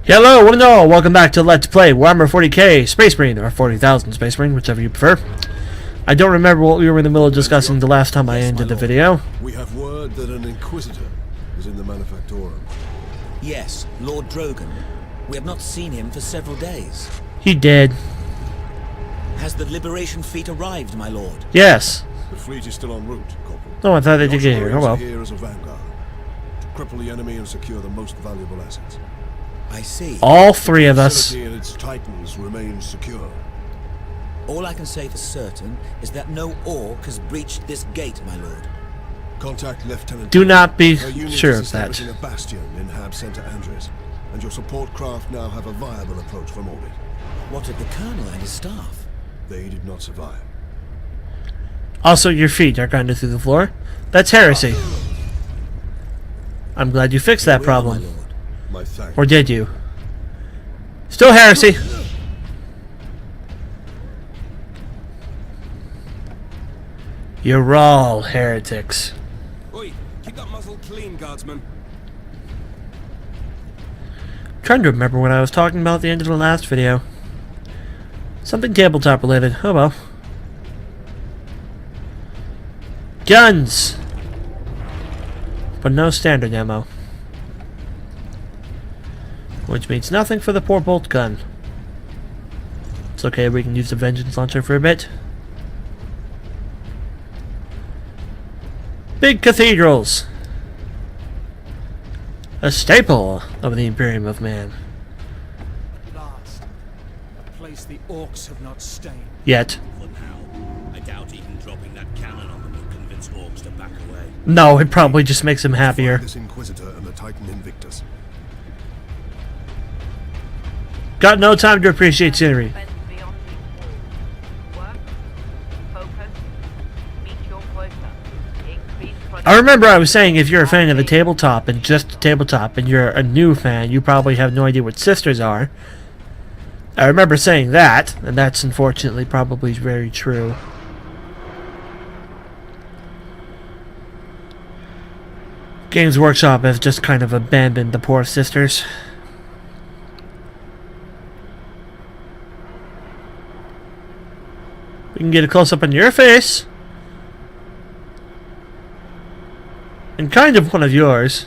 Hello, one and all, welcome back to Let's Play Warhammer 40k Space Marine, or 40,000 Space Marine, whichever you prefer. I don't remember what we were in the middle of discussing the last time I ended the video. We have word that an Inquisitor is in the Manufactorum. Yes, Lord Drogan. We have not seen him for several days. He did. Has the Liberation fleet arrived, my lord? Yes. The fleet is still en route, Corporal. Oh, I thought they did get here. Oh well. Here as a vanguard to cripple the enemy and secure the most valuable assets. I see. All three of us. The facility and its titans remain secure. All I can say for certain is that no orc has breached this gate, my lord. Contact Lieutenant. Do not be Her unit sure is of that. establishing a bastion in Hab Center Andres, and your support craft now have a viable approach from orbit. What of the Colonel and his staff? They did not survive. Also, your feet are grinding through the floor. That's heresy. I'm glad you fixed that problem. My thanks. Or did you? Still heresy. You're all heretics. Oi, keep that muzzle clean, guardsman. Trying to remember what I was talking about at the end of the last video. Something tabletop related. Oh well. Guns! But no standard ammo. Which means nothing for the poor bolt gun. It's okay, we can use the vengeance launcher for a bit. Big cathedrals! A staple of the Imperium of Man. Last, a place the orcs have not stained. Yet. For now, I doubt even dropping that cannon on them will convince orcs to back away. No, it probably just makes him happier. Find this Inquisitor and the Titan Invictus. Got no time to appreciate scenery. I remember I was saying if you're a fan of the tabletop and just the tabletop and you're a new fan, you probably have no idea what sisters are. I remember saying that, and that's unfortunately probably very true. Games Workshop has just kind of abandoned the poor sisters. We can get a close-up on your face. And kind of one of yours.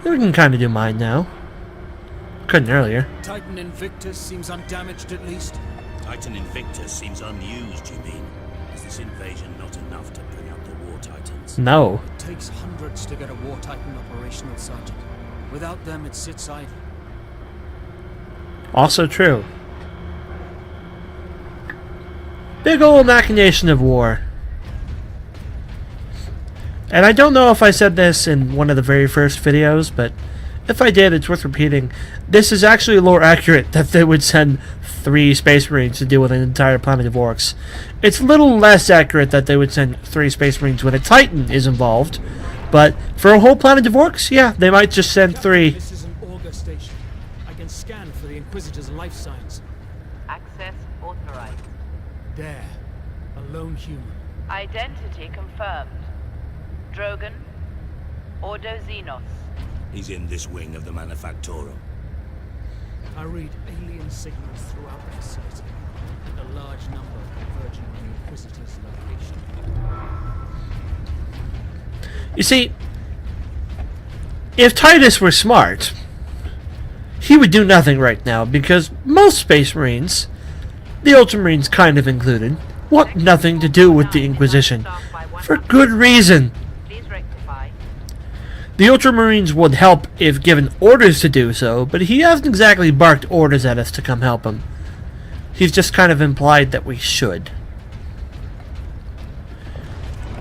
We can kind of do mine now. Couldn't earlier. Titan Invictus seems undamaged at least. Titan Invictus seems unused, you mean? Is this invasion not enough to bring out the War Titans? No. It takes hundreds to get a War Titan operational, Sergeant. Without them, it sits idle. Also true. Big old machination of war. And I don't know if I said this in one of the very first videos, but if I did, it's worth repeating. This is actually lore accurate that they would send 3 Space Marines to deal with an entire planet of orcs. It's a little less accurate that they would send 3 Space Marines when a Titan is involved, but for a whole planet of orcs, yeah, they might just send 3. This is an auger station. I can scan for the Inquisitor's life signs. Access authorized. There, a lone human. Identity confirmed. Drogan, Ordo Xenos. He's in this wing of the Manufactorum. I read alien signals throughout the facility, and a large number converging on the Inquisitor's location. You see, if Titus were smart, he would do nothing right now, because most Space Marines, the Ultramarines kind of included, want nothing to do with the Inquisition. For good reason. The Ultramarines would help if given orders to do so, but he hasn't exactly barked orders at us to come help him. He's just kind of implied that we should.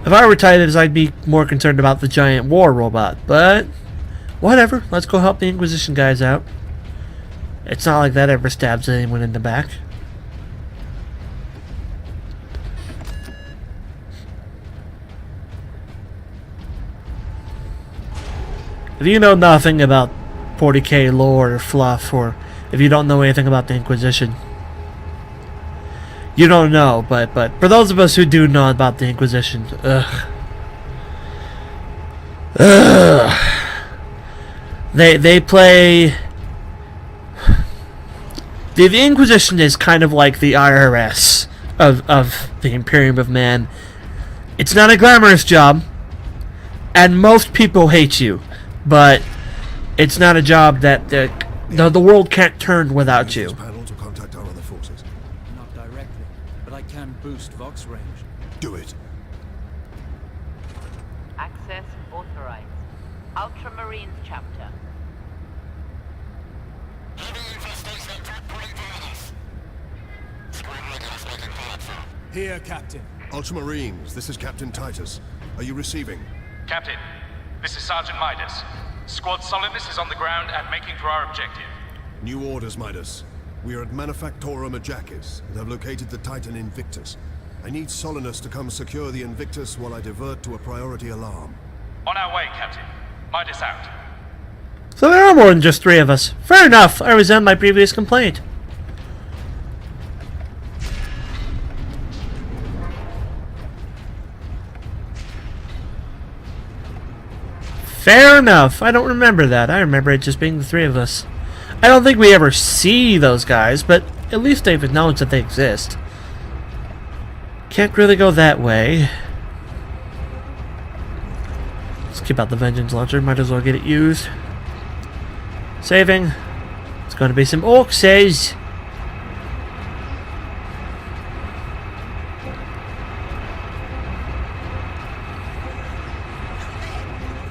If I were Titus, I'd be more concerned about the giant war robot, but whatever, let's go help the Inquisition guys out. It's not like that ever stabs anyone in the back. If you know nothing about 40k lore or fluff, or if you don't know anything about the Inquisition, you don't know, but for those of us who do know about the Inquisition, They play The Inquisition is kind of like the IRS of the Imperium of Man. It's not a glamorous job, and most people hate you, but it's not a job that the world can't turn without Use you. this panel to contact our other forces. Not directly, but I can boost Vox range. Do it. Access authorized. Ultramarines chapter. Here, Captain. Ultramarines, this is Captain Titus. Are you receiving? Captain, this is Sergeant Midas. Squad Solidus is on the ground and making for our objective. New orders, Midas. We are at Manufactorum Ajakis and have located the Titan Invictus. I need Solinus to come secure the Invictus while I divert to a priority alarm. On our way, Captain. Midas out. So there are more than just 3 of us. Fair enough, I resent my previous complaint. Fair enough. I don't remember that. I remember it just being the 3 of us. I don't think we ever see those guys, but at least they've acknowledged that they exist. Can't really go that way. Let's keep out the Vengeance Launcher. Might as well get it used. Saving. It's going to be some orcs.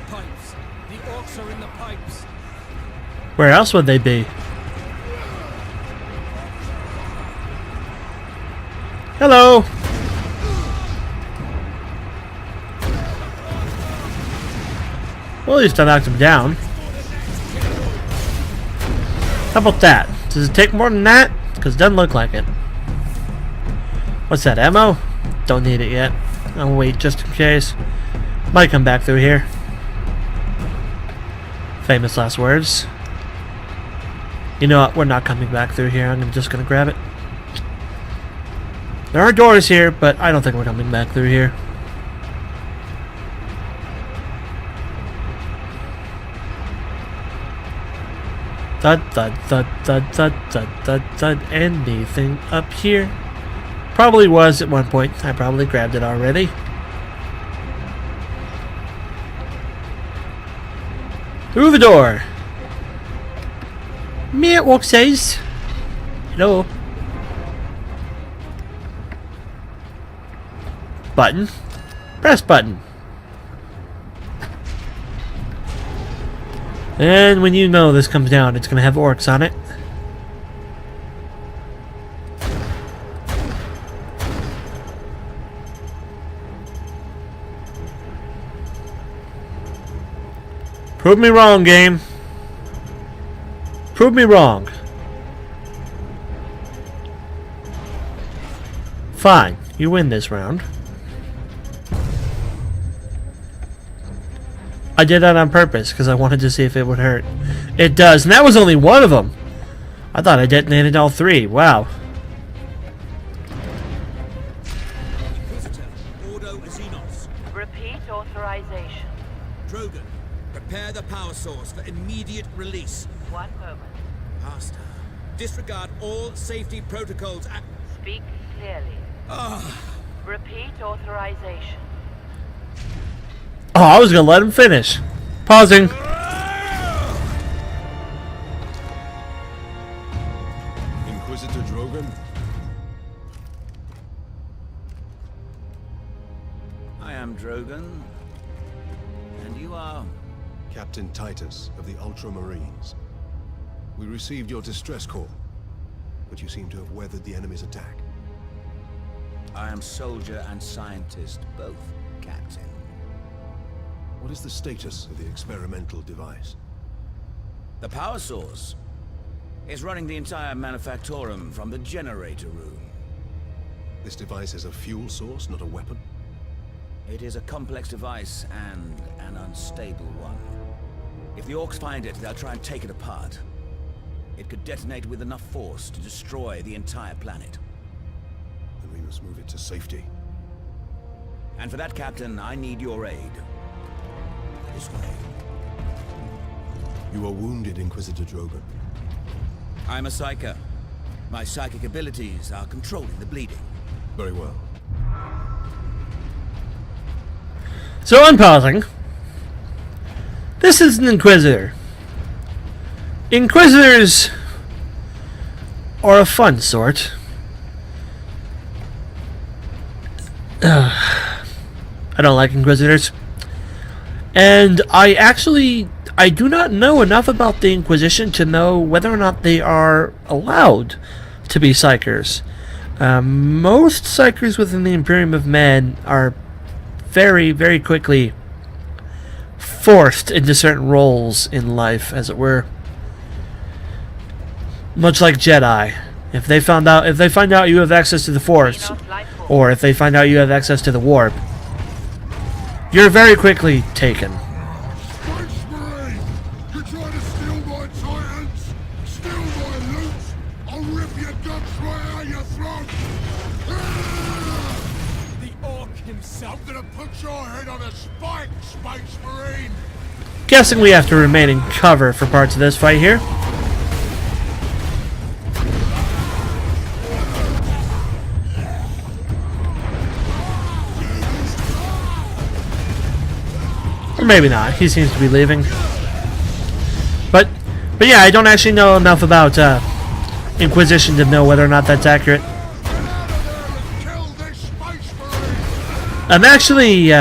Pipes. The orcs are in the pipes. Where else would they be? Hello. Well, at least I knocked him down. How about that? Does it take more than that? Because it doesn't look like it. What's that, ammo? Don't need it yet. I'll wait just in case. Might come back through here. Famous last words. You know what? We're not coming back through here. I'm just going to grab it. There are doors here, but I don't think we're coming back through here. Thud, thud, thud, thud, thud, thud, thud, thud. Anything up here? Probably was at one point. I probably grabbed it already. Through the door. Me at work says. Hello. Button. Press button. And when you know this comes down, it's going to have orcs on it. Prove me wrong, game. Prove me wrong. Fine, you win this round. I did that on purpose because I wanted to see if it would hurt. It does, and that was only one of them. I thought I detonated all 3. Wow. Inquisitor, Ordo Xenos. Repeat authorization. Drogan, prepare the power source for immediate release. One moment. Master, disregard all safety protocols and... Speak clearly. Repeat authorization. Oh, I was going to let him finish. Pausing. Inquisitor Drogan? I am Drogan. And you are... Captain Titus of the Ultramarines. We received your distress call, but you seem to have weathered the enemy's attack. I am soldier and scientist, both, Captain. What is the status of the experimental device? The power source is running the entire Manufactorum from the generator room. This device is a fuel source, not a weapon? It is a complex device and an unstable one. If the orcs find it, they'll try and take it apart. It could detonate with enough force to destroy the entire planet. Then we must move it to safety. And for that, Captain, I need your aid. This way. You are wounded, Inquisitor Drogan. I'm a psyker. My psychic abilities are controlling the bleeding. Very well. So unpausing. This is an Inquisitor. Inquisitors are a fun sort. I don't like Inquisitors. And I do not know enough about the Inquisition to know whether or not they are allowed to be psychers. Most psychers within the Imperium of Men are very, very quickly forced into certain roles in life, as it were. Much like Jedi. If they find out you have access to the Force, or if they find out you have access to the Warp, you're very quickly taken. Space Marine! You trying to steal my Titans? Steal my loot? I'll rip your guts right out your throat! The Orc himself. I'm gonna put your head on a spike, Space Marine! Guessing we have to remain in cover for parts of this fight here. Or maybe not. He seems to be leaving. But yeah, I don't actually know enough about Inquisition to know whether or not that's accurate. Kill this Space Marine! I'm actually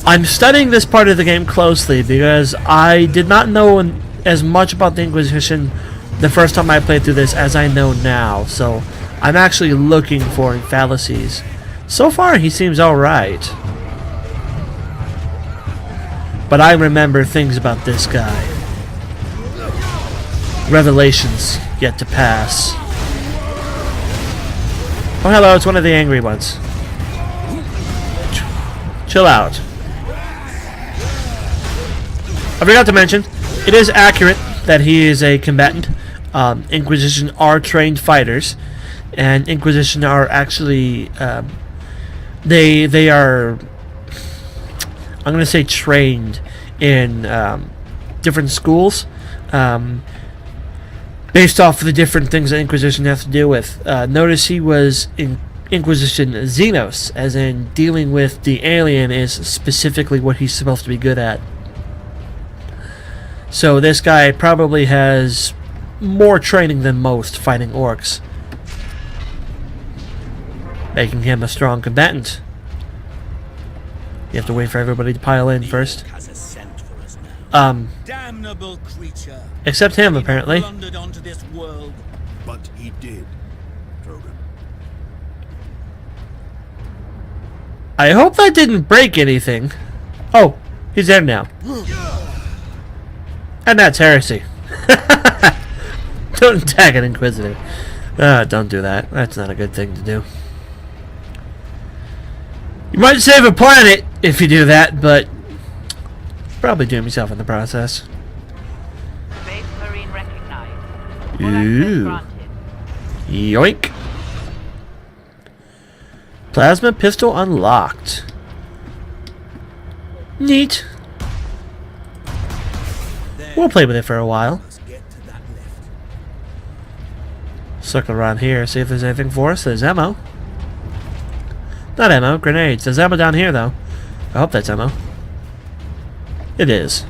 I'm studying this part of the game closely because I did not know as much about the Inquisition the first time I played through this as I know now. So I'm actually looking for fallacies. So far, he seems alright. But I remember things about this guy. Revelations yet to pass. Oh, hello, it's one of the angry ones. Chill out. I forgot to mention, it is accurate that he is a combatant. Inquisition are trained fighters, and Inquisition are actually... They are, I'm going to say, trained in different schools based off of the different things that Inquisition has to deal with. Notice he was in Inquisition Xenos, as in dealing with the alien is specifically what he's supposed to be good at. So this guy probably has more training than most fighting orcs, making him a strong combatant. You have to wait for everybody to pile in first. Has a scent for us now. Damnable creature. Except him, apparently. Blundered onto this world. But he did, Drogon. I hope that didn't break anything. Oh, he's there now. And that's heresy. Don't attack an Inquisitor. Don't do that. That's not a good thing to do. You might save a planet if you do that, but probably doom yourself in the process. Space Marine recognized. Ooh. Access granted. Yoink. Plasma pistol unlocked. Neat. We'll play with it for a while. Let's get to that left. Circle around here, see if there's anything for us. There's ammo. Not ammo, grenades. There's ammo down here, though. I hope that's ammo. It is.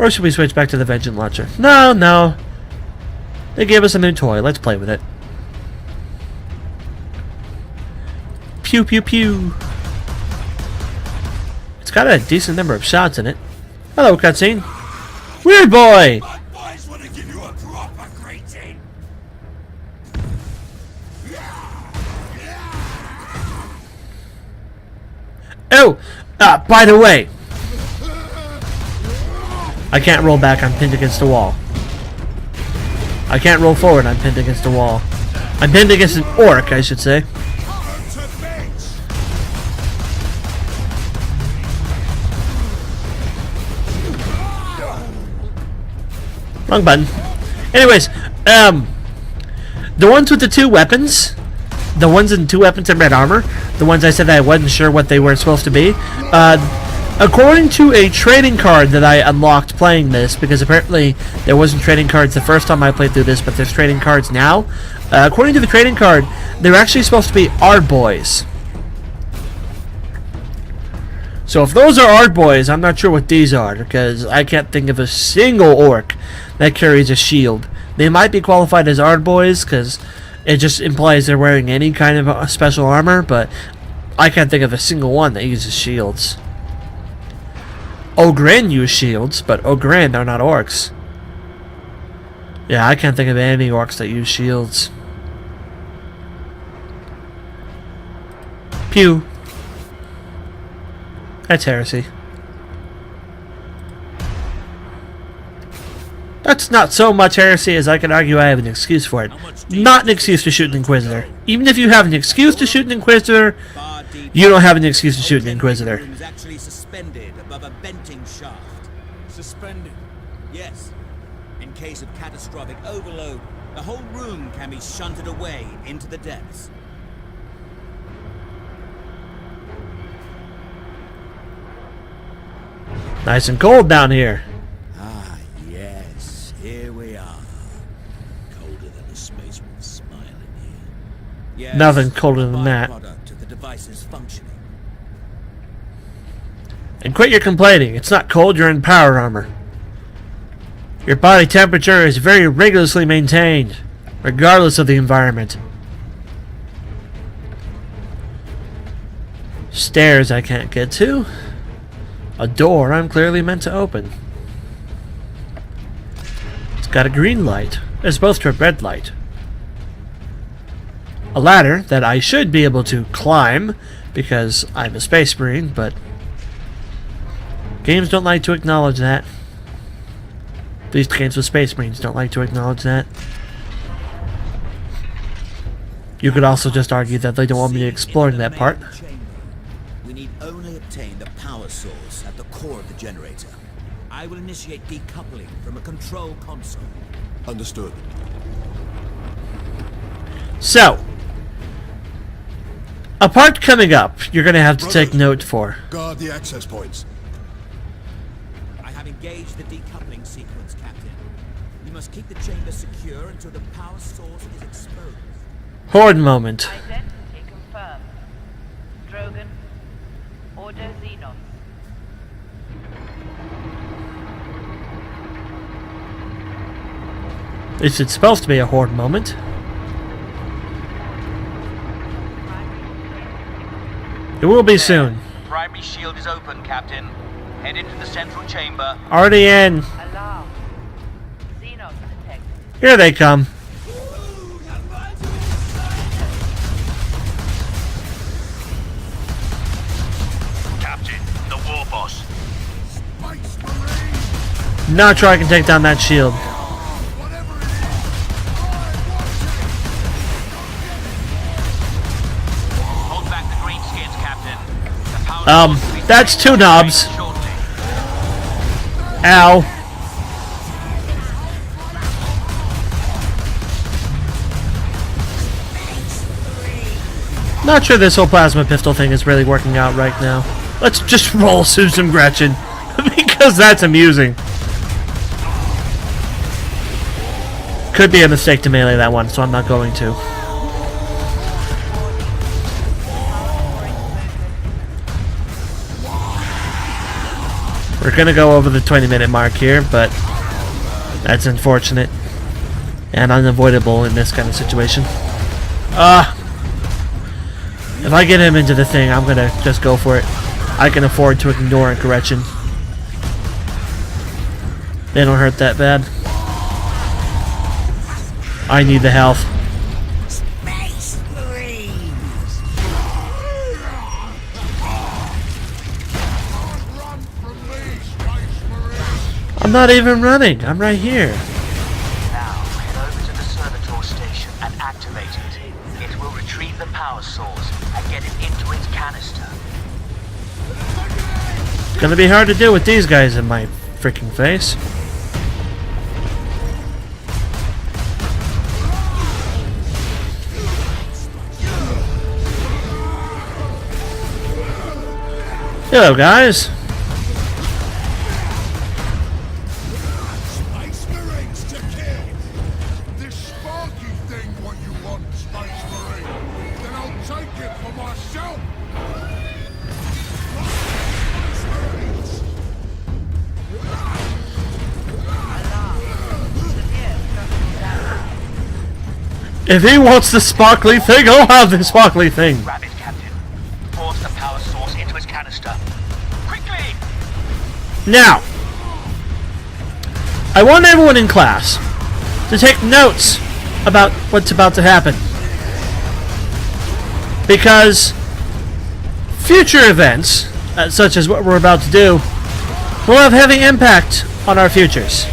Or should we switch back to the Vengeance Launcher? No, no. They gave us a new toy. Let's play with it. Pew, pew, pew. It's got a decent number of shots in it. Hello, cutscene. Weird boy! My boys want to give you a proper greeting. Oh! By the way, I can't roll back, I'm pinned against the wall. I can't roll forward, I'm pinned against the wall. I'm pinned against an orc, I should say. Wrong button. Anyways, the ones with the two weapons, the ones in two weapons and red armor, the ones I said that I wasn't sure what they were supposed to be, According to a trading card that I unlocked playing this, because apparently there wasn't trading cards the first time I played through this, but there's trading cards now. According to the trading card, they're actually supposed to be Ard Boys. So if those are Ard Boys, I'm not sure what these are, because I can't think of a single orc that carries a shield. They might be qualified as Ard Boys, because it just implies they're wearing any kind of special armor, but I can't think of a single one that uses shields. Ogren use shields, but Ogren are not orcs. Yeah, I can't think of any orcs that use shields. Pew. That's heresy. That's not so much heresy as I can argue I have an excuse for it. Not an excuse to shoot an Inquisitor. Even if you have an excuse to shoot an Inquisitor, you don't have an excuse to shoot an Inquisitor. Room is actually suspended above a venting shaft. Suspended. Yes. In case of catastrophic overload, the whole room can be shunted away into the depths. Nice and cold down here. Ah, yes. Here we are. Colder than a spaceman's smile in here. Yes, Nothing colder than that. byproduct of the device's functioning. And quit your complaining. It's not cold, you're in power armor. Your body temperature is very rigorously maintained, regardless of the environment. Stairs I can't get to. A door I'm clearly meant to open. It's got a green light, as opposed to a red light. A ladder that I should be able to climb, because I'm a space marine, but games don't like to acknowledge that. At least games with space marines don't like to acknowledge that. You could also just argue that they don't want me exploring that part. We need only obtain the power source at the core of the generator. I will initiate decoupling from a control console. Understood. So, a part coming up you're going to have to take note for. Guard the access points. I have engaged the decoupling sequence, Captain. You must keep the chamber secure until the power source is exposed. Horde moment. Identity confirmed. Drogon. Ordo Xenos. It's supposed to be a horde moment. It will be soon. Primary shield is open, Captain. Head into the central chamber. Already in. Alarm. Xenos detected. Here they come. Captain, the war boss. Not sure I can take down that shield. Hold back the greenskins, Captain. The power source will be That's two knobs. shortly. Ow. Not sure this whole plasma pistol thing is really working out right now. Let's just roll Susan Gretchen. Because that's amusing. Could be a mistake to melee that one, so I'm not going to. We're gonna go over the 20-minute mark here, but that's unfortunate and unavoidable in this kind of situation. If I get him into the thing, I'm gonna just go for it. I can afford to ignore Gretchen. They don't hurt that bad. I need the health. Space Marines! I'm not even running. I'm right here. Now, head over to the servitor station and activate it. It will retrieve the power source and get it into its canister. It's gonna be hard to do with these guys in my freaking face. Hello, guys. If he wants the sparkly thing, I'll have the sparkly thing. Grab it, Captain. Force the power source into its canister. Quickly! Now, I want everyone in class to take notes about what's about to happen. Because future events, such as what we're about to do, will have heavy impact on our futures.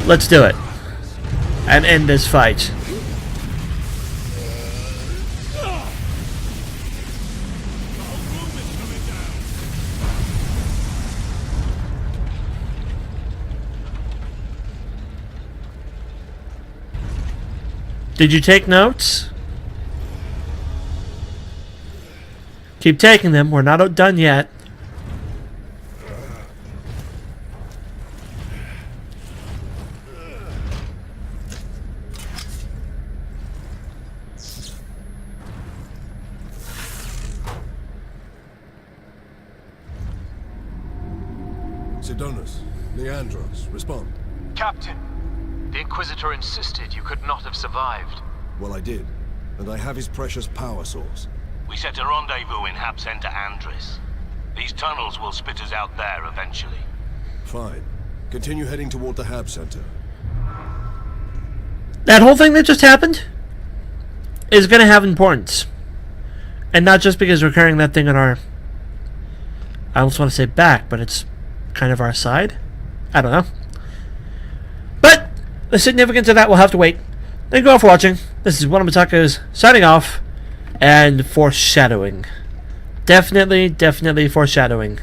Let's do it and end this fight. Did you take notes? Keep taking them. We're not done yet. Sidonus, Leandros, respond. Captain, the Inquisitor insisted you could not have survived. Well, I did. And I have his precious power source. We set a rendezvous in Hab Center Andris. These tunnels will spit us out there eventually. Fine. Continue heading toward the Hab Center. That whole thing that just happened is going to have importance. And not just because we're carrying that thing on our... I almost want to say back, but it's kind of our side. I don't know. But the significance of that will have to wait. Thank you all for watching. This is WellArmedWithTacos signing off and foreshadowing. Definitely foreshadowing.